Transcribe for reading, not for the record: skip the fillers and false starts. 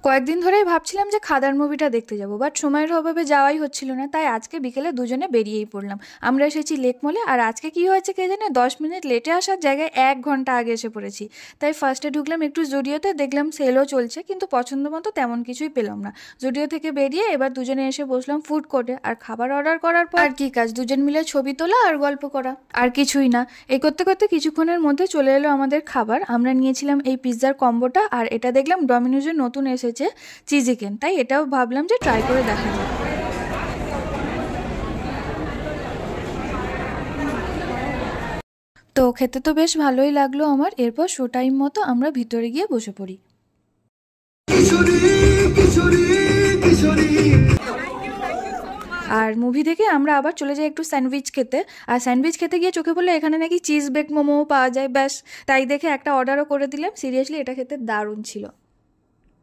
কয়েকদিন ধরেই ভাবছিলাম যে খাদার মুভিটা দেখতে যাব, বাট সময়ের অভাবে যাওয়াই হচ্ছিল না। তাই আজকে বিকেলে দুজনে বেরিয়েই পড়লাম। আমরা এসেছি লেক মলে, আর আজকে কি হয়েছে কে জানে, 10 মিনিট লেটে আসার জায়গায় 1 ঘন্টা আগে এসে পড়েছি। তাই ফার্স্টে ঢুকলাম একটু জুডিওতে, দেখলাম সেলও চলছে, কিন্তু পছন্দ মতো তেমন কিছুই পেলাম না। জুডিও থেকে বেরিয়ে এবার দুজনে এসে বসলাম ফুড কোর্টে, আর খাবার অর্ডার করার পর আর কি কাজ, দুজন মিলে ছবি তোলা আর গল্প করা, আর কিছুই না। এই করতে করতে কিছুক্ষণের মধ্যে চলে এলো আমাদের খাবার। আমরা নিয়েছিলাম এই পিৎজার কম্বোটা, আর এটা দেখলাম ডমিনোজের নতুন এসেছে চিজেকেন, তাই এটাও ভাবলাম যে ট্রাই করে দেখা যাক। তো খেতে তো বেশ ভালোই লাগলো আমার। এরপর শো টাইম মতো আমরা ভিতরে গিয়ে বসে পড়ি। আর মুভি দেখে আমরা আবার চলে যাই একটু স্যান্ডউইচ খেতে। আর স্যান্ডউইচ খেতে গিয়ে চোখে পড়লো এখানে নাকি চিজ বেক মোমোও পাওয়া যায়, ব্যাস তাই দেখে একটা অর্ডারও করে দিলাম। সিরিয়াসলি এটা খেতে দারুণ ছিল।